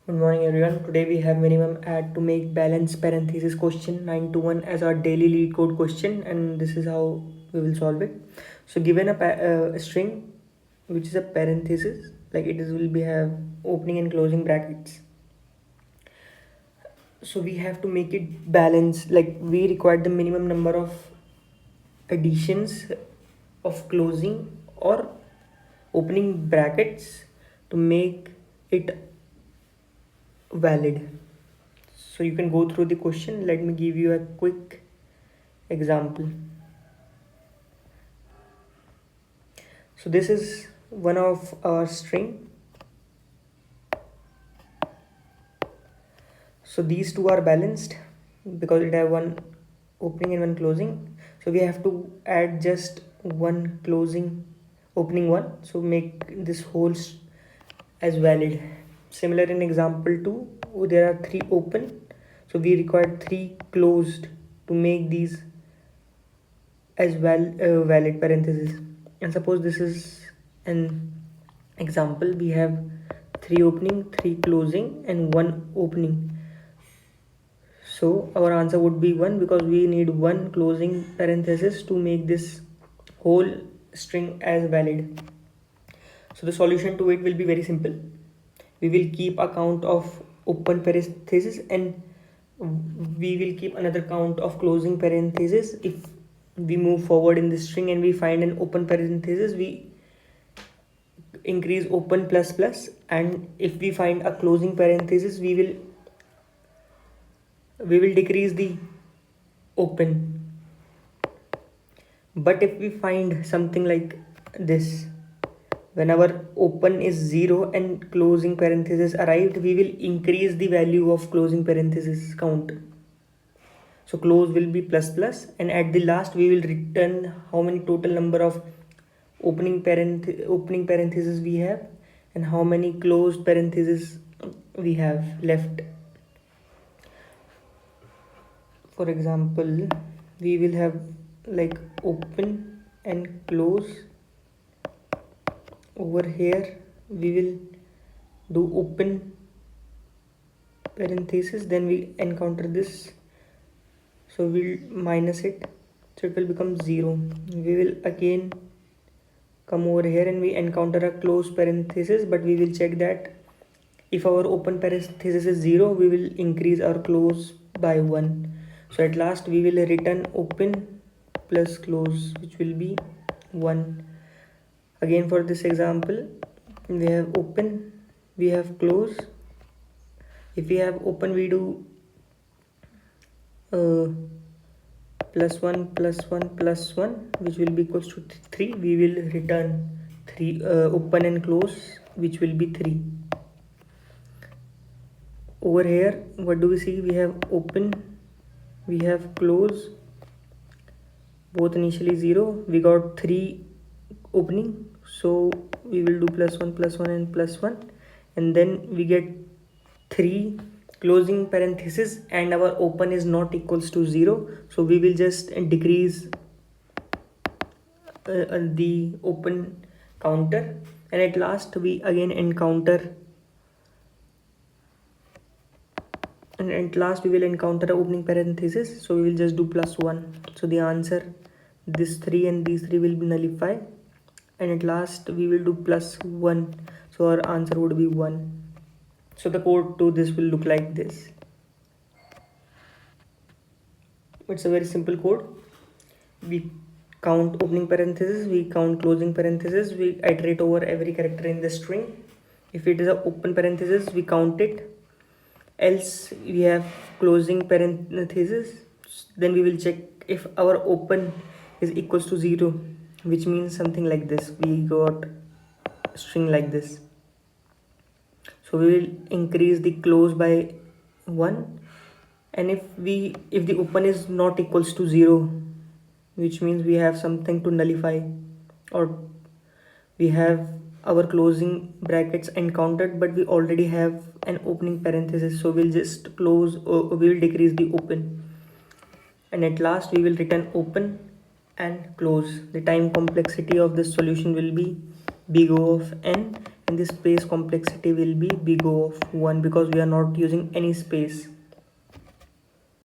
Good morning everyone. Today we have minimum add to make balance parenthesis question 9 to 1 as our daily lead code question, and this is how we will solve it. So given a string which is a parenthesis, like it is will be have opening and closing brackets. So we have to make it balance, like we require the minimum number of additions of closing or opening brackets to make it valid. So you can go through the question. Let me give you a quick example. So this is one of our string. So these two are balanced because it have one opening and one closing. So we have to add just one closing, opening one. So make this whole as valid. Similar in example 2, there are 3 open. So we require 3 closed to make these as valid parenthesis. And suppose this is an example, we have 3 opening, 3 closing and 1 opening. So our answer would be 1 because we need 1 closing parenthesis to make this whole string as valid. So the solution to it will be very simple. We will keep a count of open parenthesis and we will keep another count of closing parenthesis. If we move forward in the string and we find an open parenthesis, we increase open plus plus, and if we find a closing parenthesis, we will decrease the open. But if we find something like this, when our open is 0 and closing parenthesis arrived, we will increase the value of closing parenthesis count. So close will be plus plus, and at the last we will return how many total number of opening parenthesis we have and how many closed parentheses we have left. For example, we will have like open and close. Over here we will do open parenthesis, then we encounter this, so we'll minus it, so it will become 0. We will again come over here and we encounter a close parenthesis, but we will check that if our open parenthesis is 0, we will increase our close by 1. So at last we will return open plus close, which will be 1. Again for this example, we have open, we have close. If we have open, we do plus 1 plus 1 plus 1, which will be equals to 3. We will return 3 open and close, which will be 3. Over here, what do we see? We have open, we have close, both initially 0. We got 3 opening, so we will do plus 1 plus 1 and plus 1, and then we get 3 closing parenthesis and our open is not equals to 0, so we will just decrease the open counter, and at last we again encounter we will encounter a opening parenthesis, so we will just do plus 1. So the answer, this 3 and these 3 will be nullified, and at last we will do plus 1, so our answer would be 1. So the code to this will look like this. It's a very simple code. We count opening parenthesis, we count closing parenthesis, we iterate over every character in the string. If it is an open parenthesis, we count it. Else we have closing parenthesis, then we will check if our open is equals to 0, which means something like this. We got string like this. So we will increase the close by 1, and if the open is not equals to 0, which means we have something to nullify, or we have our closing brackets encountered but we already have an opening parenthesis, so we'll just close, or we will decrease the open, and at last we will return open and close. The time complexity of this solution will be big O of n, and the space complexity will be big O of 1 because we are not using any space.